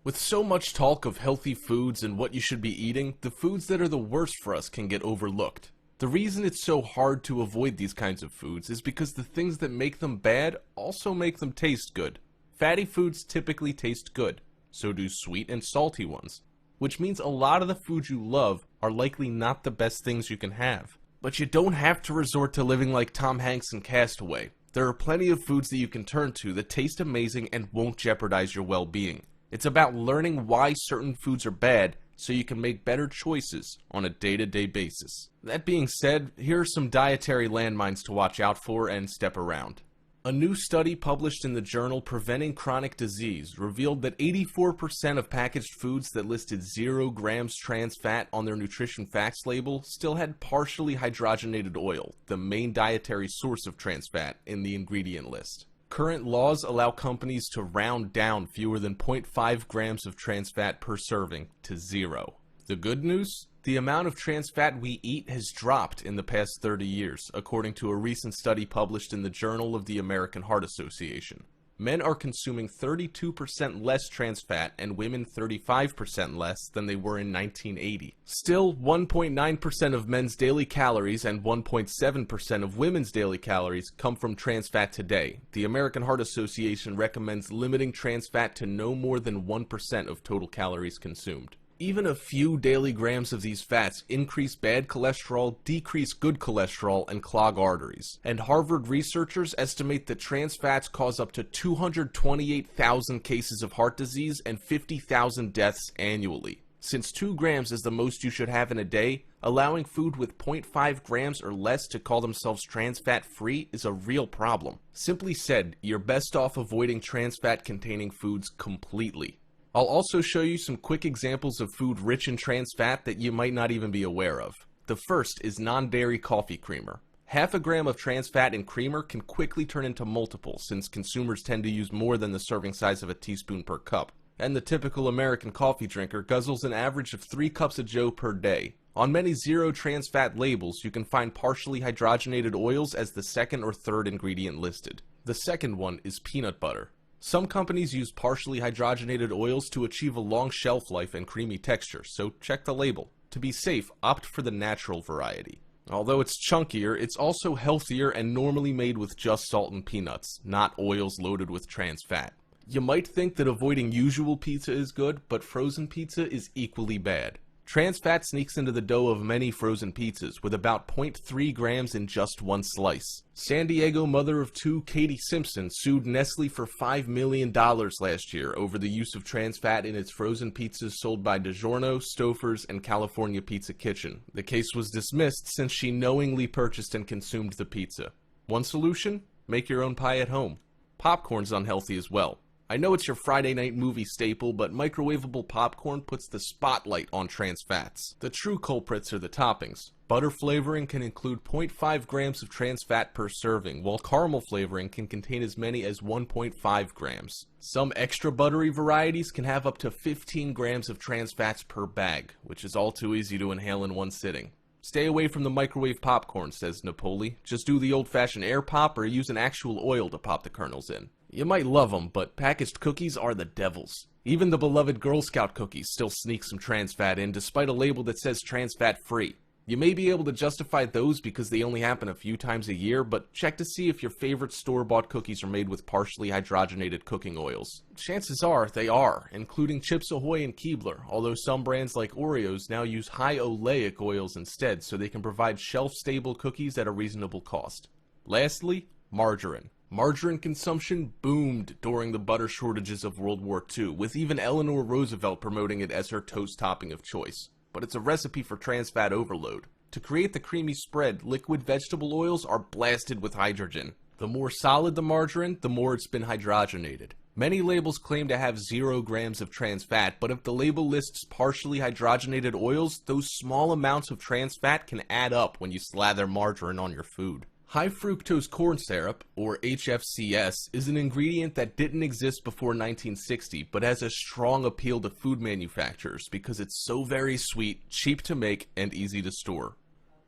With so much talk of healthy foods and what you should be eating, the foods that are the worst for us can get overlooked. The reason it's so hard to avoid these kinds of foods is because the things that make them bad also make them taste good. Fatty foods typically taste good, so do sweet and salty ones, which means a lot of the foods you love are likely not the best things you can have. But you don't have to resort to living like Tom Hanks in Castaway. There are plenty of foods that you can turn to that taste amazing and won't jeopardize your well-being. It's about learning why certain foods are bad so you can make better choices on a day-to-day basis. That being said, here are some dietary landmines to watch out for and step around. A new study published in the journal Preventing Chronic Disease revealed that 84% of packaged foods that listed 0 grams trans fat on their nutrition facts label still had partially hydrogenated oil, the main dietary source of trans fat, in the ingredient list. Current laws allow companies to round down fewer than 0.5 grams of trans fat per serving to 0. The good news? The amount of trans fat we eat has dropped in the past 30 years, according to a recent study published in the Journal of the American Heart Association. Men are consuming 32% less trans fat and women 35% less than they were in 1980. Still, 1.9% of men's daily calories and 1.7% of women's daily calories come from trans fat today. The American Heart Association recommends limiting trans fat to no more than 1% of total calories consumed. Even a few daily grams of these fats increase bad cholesterol, decrease good cholesterol, and clog arteries. And Harvard researchers estimate that trans fats cause up to 228,000 cases of heart disease and 50,000 deaths annually. Since 2 grams is the most you should have in a day, allowing food with 0.5 grams or less to call themselves trans fat free is a real problem. Simply said, you're best off avoiding trans fat containing foods completely. I'll also show you some quick examples of food rich in trans fat that you might not even be aware of. The first is non-dairy coffee creamer. Half a gram of trans fat in creamer can quickly turn into multiple, since consumers tend to use more than the serving size of a teaspoon per cup. And the typical American coffee drinker guzzles an average of 3 cups of joe per day. On many zero trans fat labels, you can find partially hydrogenated oils as the second or third ingredient listed. The second one is peanut butter. Some companies use partially hydrogenated oils to achieve a long shelf life and creamy texture, so check the label. To be safe, opt for the natural variety. Although it's chunkier, it's also healthier and normally made with just salt and peanuts, not oils loaded with trans fat. You might think that avoiding usual pizza is good, but frozen pizza is equally bad. Trans fat sneaks into the dough of many frozen pizzas, with about 0.3 grams in just one slice. San Diego mother of 2 Katie Simpson sued Nestle for $5 million last year over the use of trans fat in its frozen pizzas sold by DiGiorno, Stouffer's, and California Pizza Kitchen. The case was dismissed since she knowingly purchased and consumed the pizza. One solution? Make your own pie at home. Popcorn's unhealthy as well. I know it's your Friday night movie staple, but microwavable popcorn puts the spotlight on trans fats. The true culprits are the toppings. Butter flavoring can include 0.5 grams of trans fat per serving, while caramel flavoring can contain as many as 1.5 grams. Some extra buttery varieties can have up to 15 grams of trans fats per bag, which is all too easy to inhale in one sitting. Stay away from the microwave popcorn, says Napoli. Just do the old-fashioned air pop or use an actual oil to pop the kernels in. You might love them, but packaged cookies are the devil's. Even the beloved Girl Scout cookies still sneak some trans fat in despite a label that says trans fat free. You may be able to justify those because they only happen a few times a year, but check to see if your favorite store-bought cookies are made with partially hydrogenated cooking oils. Chances are they are, including Chips Ahoy and Keebler, although some brands like Oreos now use high oleic oils instead so they can provide shelf-stable cookies at a reasonable cost. Lastly, margarine. Margarine consumption boomed during the butter shortages of World War II, with even Eleanor Roosevelt promoting it as her toast topping of choice. But it's a recipe for trans fat overload. To create the creamy spread, liquid vegetable oils are blasted with hydrogen. The more solid the margarine, the more it's been hydrogenated. Many labels claim to have 0 grams of trans fat, but if the label lists partially hydrogenated oils, those small amounts of trans fat can add up when you slather margarine on your food. High fructose corn syrup, or HFCS, is an ingredient that didn't exist before 1960, but has a strong appeal to food manufacturers because it's so very sweet, cheap to make, and easy to store.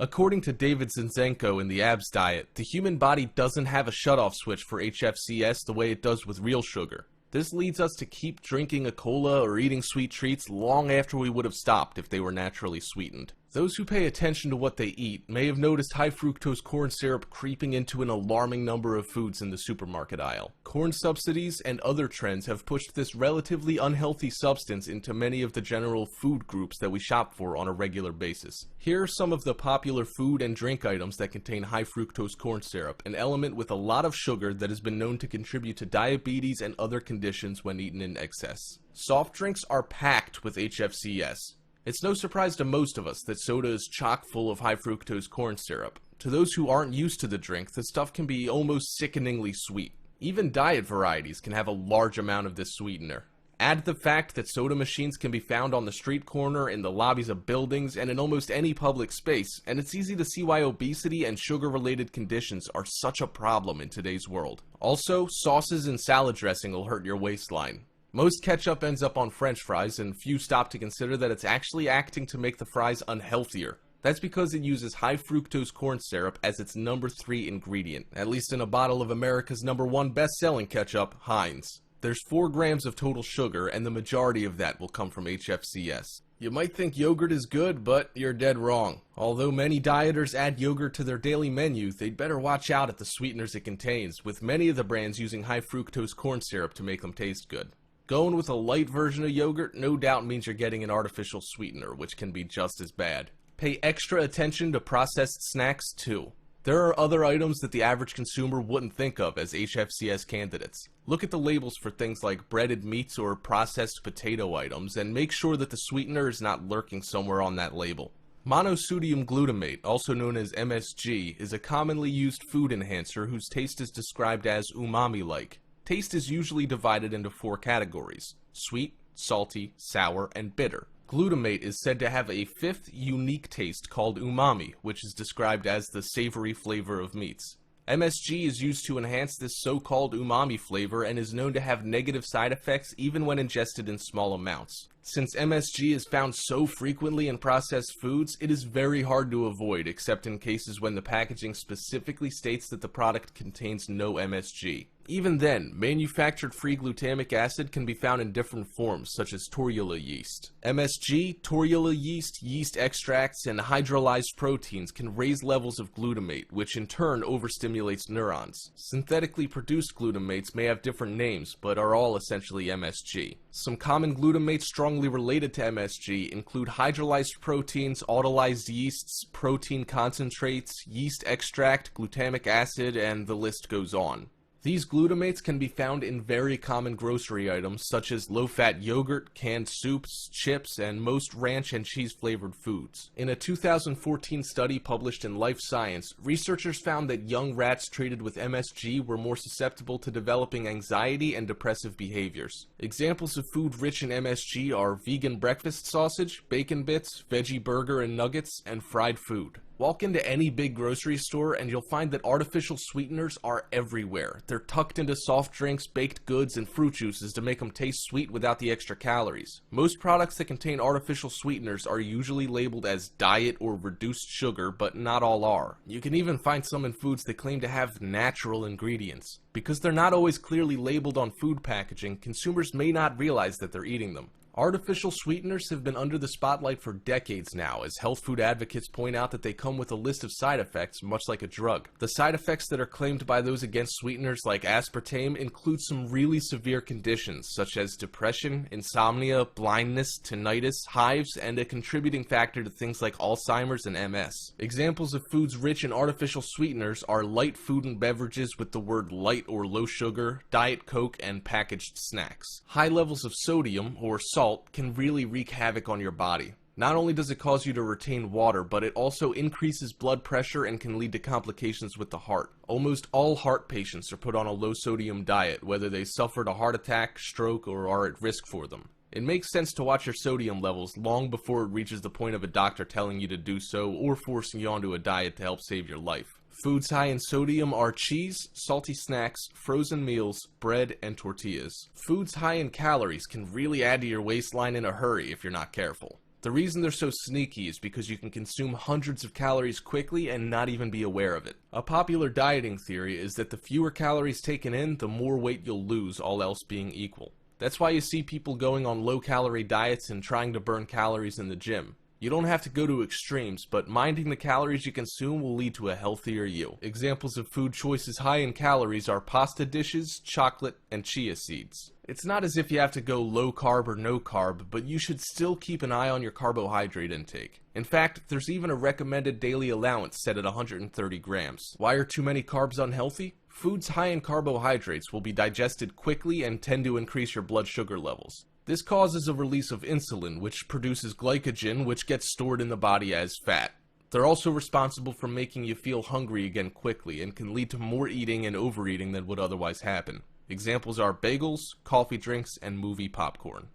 According to David Zinczenko in the ABS diet, the human body doesn't have a shutoff switch for HFCS the way it does with real sugar. This leads us to keep drinking a cola or eating sweet treats long after we would have stopped if they were naturally sweetened. Those who pay attention to what they eat may have noticed high fructose corn syrup creeping into an alarming number of foods in the supermarket aisle. Corn subsidies and other trends have pushed this relatively unhealthy substance into many of the general food groups that we shop for on a regular basis. Here are some of the popular food and drink items that contain high fructose corn syrup, an element with a lot of sugar that has been known to contribute to diabetes and other conditions when eaten in excess. Soft drinks are packed with HFCS. It's no surprise to most of us that soda is chock full of high fructose corn syrup. To those who aren't used to the drink, the stuff can be almost sickeningly sweet. Even diet varieties can have a large amount of this sweetener. Add the fact that soda machines can be found on the street corner, in the lobbies of buildings, and in almost any public space, and it's easy to see why obesity and sugar-related conditions are such a problem in today's world. Also, sauces and salad dressing will hurt your waistline. Most ketchup ends up on French fries, and few stop to consider that it's actually acting to make the fries unhealthier. That's because it uses high fructose corn syrup as its number 3 ingredient, at least in a bottle of America's number 1 best-selling ketchup, Heinz. There's 4 grams of total sugar, and the majority of that will come from HFCS. You might think yogurt is good, but you're dead wrong. Although many dieters add yogurt to their daily menu, they'd better watch out at the sweeteners it contains, with many of the brands using high fructose corn syrup to make them taste good. Going with a light version of yogurt no doubt means you're getting an artificial sweetener, which can be just as bad. Pay extra attention to processed snacks too. There are other items that the average consumer wouldn't think of as HFCS candidates. Look at the labels for things like breaded meats or processed potato items and make sure that the sweetener is not lurking somewhere on that label. Monosodium glutamate, also known as MSG, is a commonly used food enhancer whose taste is described as umami-like. Taste is usually divided into 4 categories: sweet, salty, sour, and bitter. Glutamate is said to have a 5th unique taste called umami, which is described as the savory flavor of meats. MSG is used to enhance this so-called umami flavor and is known to have negative side effects even when ingested in small amounts. Since MSG is found so frequently in processed foods, it is very hard to avoid, except in cases when the packaging specifically states that the product contains no MSG. Even then, manufactured free glutamic acid can be found in different forms, such as torula yeast. MSG, torula yeast, yeast extracts, and hydrolyzed proteins can raise levels of glutamate, which in turn overstimulates neurons. Synthetically produced glutamates may have different names, but are all essentially MSG. Some common glutamates strongly related to MSG include hydrolyzed proteins, autolyzed yeasts, protein concentrates, yeast extract, glutamic acid, and the list goes on. These glutamates can be found in very common grocery items such as low-fat yogurt, canned soups, chips, and most ranch and cheese-flavored foods. In a 2014 study published in Life Science, researchers found that young rats treated with MSG were more susceptible to developing anxiety and depressive behaviors. Examples of food rich in MSG are vegan breakfast sausage, bacon bits, veggie burger and nuggets, and fried food. Walk into any big grocery store and you'll find that artificial sweeteners are everywhere. They're tucked into soft drinks, baked goods, and fruit juices to make them taste sweet without the extra calories. Most products that contain artificial sweeteners are usually labeled as diet or reduced sugar, but not all are. You can even find some in foods that claim to have natural ingredients. Because they're not always clearly labeled on food packaging, consumers may not realize that they're eating them. Artificial sweeteners have been under the spotlight for decades now, as health food advocates point out that they come with a list of side effects, much like a drug. The side effects that are claimed by those against sweeteners like aspartame include some really severe conditions, such as depression, insomnia, blindness, tinnitus, hives, and a contributing factor to things like Alzheimer's and MS. Examples of foods rich in artificial sweeteners are light food and beverages with the word light or low sugar, Diet Coke, and packaged snacks. High levels of sodium, or salt, can really wreak havoc on your body. Not only does it cause you to retain water, but it also increases blood pressure and can lead to complications with the heart. Almost all heart patients are put on a low-sodium diet, whether they suffered a heart attack, stroke, or are at risk for them. It makes sense to watch your sodium levels long before it reaches the point of a doctor telling you to do so or forcing you onto a diet to help save your life. Foods high in sodium are cheese, salty snacks, frozen meals, bread, and tortillas. Foods high in calories can really add to your waistline in a hurry if you're not careful. The reason they're so sneaky is because you can consume hundreds of calories quickly and not even be aware of it. A popular dieting theory is that the fewer calories taken in, the more weight you'll lose, all else being equal. That's why you see people going on low-calorie diets and trying to burn calories in the gym. You don't have to go to extremes, but minding the calories you consume will lead to a healthier you. Examples of food choices high in calories are pasta dishes, chocolate, and chia seeds. It's not as if you have to go low carb or no carb, but you should still keep an eye on your carbohydrate intake. In fact, there's even a recommended daily allowance set at 130 grams. Why are too many carbs unhealthy? Foods high in carbohydrates will be digested quickly and tend to increase your blood sugar levels. This causes a release of insulin, which produces glycogen, which gets stored in the body as fat. They're also responsible for making you feel hungry again quickly and can lead to more eating and overeating than would otherwise happen. Examples are bagels, coffee drinks, and movie popcorn.